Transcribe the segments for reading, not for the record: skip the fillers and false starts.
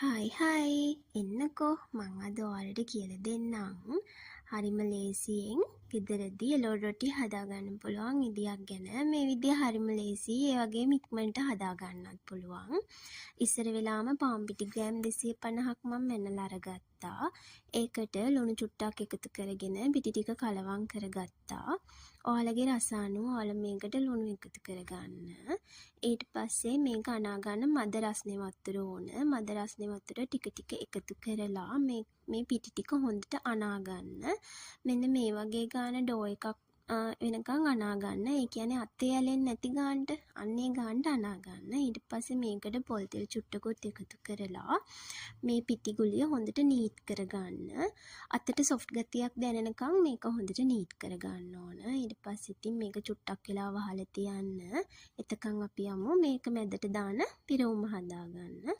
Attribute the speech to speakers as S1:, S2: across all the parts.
S1: හයි එන්නකෝ මං අද ඔයාලට කියලා දෙන්නම්. හරිම ලේසියෙන් ගෙදරදී එළවලු රොටි හදාගන්න පුළුවන් විදියක් ගැන. මේ විදිය හරිම ලේසියි. ඒ වගේම ඉක්මනට හදාගන්නත් පුළුවන්. ඉස්සර වෙලාම පාන් පිටි ග්‍රෑම් 250ක් මම මැනලා අරගත්තා. ඒකට ලුණු චුට්ටක් එකතු කරගෙන පිටි ටික කලවම් කරගත්තා. ඔයාලගේ රස අනුව ඔයාලා මේකට ලුණු එකතු කරගන්න. ඊට පස්සේ මේක අනා ගන්න මද රස්නේ වතුර ඕන. මද රස්නේ වතුර ටික ටික එකතු කරලා මේ පිටි ටික හොඳට අනා ගන්න. මෙන්න මේ වගේ ගාන ඩෝ එකක් වෙනකන් අනා ගන්න. ඒ කියන්නේ අතේ ඇලෙන්නේ නැති ගානට අන්නේ ගානට අනා ගන්න. ඊට පස්සේ මේකට පොල් තෙල් චුට්ටකුත් එකතු කරලා මේ පිටි ගුලිය හොඳට නීට් කරගන්න. අතට සොෆ්ට් ගතියක් දැනෙනකන් මේක හොඳට නීට් කරගන්න ඕන. ඊට පස්සේ ඉතින් මේක චුට්ටක් වෙලා වහලා තියන්න. එතකන් අපි යමු මේක මැදට දාන පිරවුම හදාගන්න.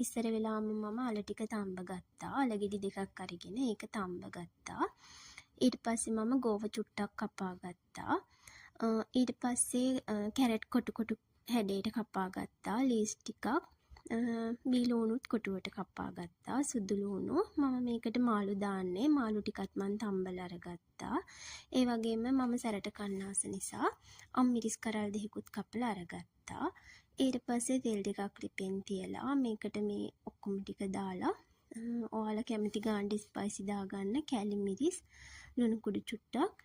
S1: ඉස්සර වෙලාවම මම අල ටික තම්බ ගත්තා. අල ගෙඩි දෙකක් අරගෙන ඒක තම්බ ගත්තා. ඊට පස්සේ මම ගෝව චුට්ටක් කපා ගත්තා. ඊට පස්සේ කැරට් කොටු කොටු හැඩයට කපා ගත්තා. ලීස් ටිකක් බීලුණුත් කොටුවට කපා ගත්තා. සුදු ලුණු මම මේකට මාළු දාන්නේ. මාළු ටිකත් මම තම්බලා අරගත්තා. ඒ වගේම මම සැරට කන්නාස නිසා අම්මිරිස් කරල් දෙකකුත් කපලා අරගත්තා. ඊට පස්සේ තෙල් ටිකක් ලිපෙන් තියලා මේකට මේ ඔක්කොම ටික දාලා ඔයාලා කැමති ගානට ස්පයිසි දාගන්න. කැලි මිරිස්, ලුණු කුඩු චුට්ටක්,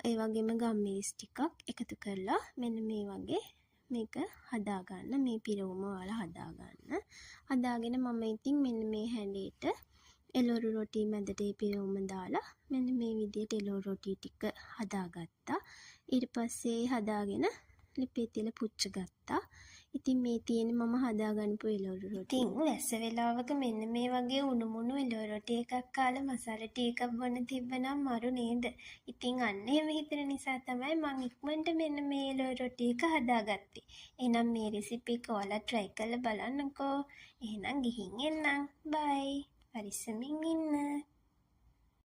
S1: ඒ වගේම ගම්මිරිස් ටිකක් එකතු කරලා මෙන්න මේ වගේ මේක හදාගන්න. මේ පිරවුම ඔයාලා හදාගන්න. හදාගෙන මම ඉතින් මෙන්න මේ හැඩයට එළවලු රොටි මැදට ඒ පිරවුම දාලා මෙන්න මේ විදියට එළවලු රොටි ටික හදාගත්තා. ඊට පස්සේ හදාගෙන ලිපේ තියලා පුච්ච ගත්තා. ඉතින් මේ තියෙන්නේ මම හදාගන්නපු එළවලු රොටි. ඉතින් වැස්ස වෙලාවක මෙන්න මේ වගේ උණු මුණු එළවලු රොටි එකක් කාලා මසාලා ටී එකක් බොන්න තිබ්බනම් මරු නේද? ඉතින් අන්න එහෙම හිතන නිසා තමයි මම ඉක්මනට මෙන්න මේ එළවලු රොටි එක හදාගත්තේ. එහෙනම් මේ රෙසිපි එක ඔයාලා try කරලා බලන්නකෝ. එහෙනම් ගිහින් එන්නම්. bye. පරිස්සමින් ඉන්න.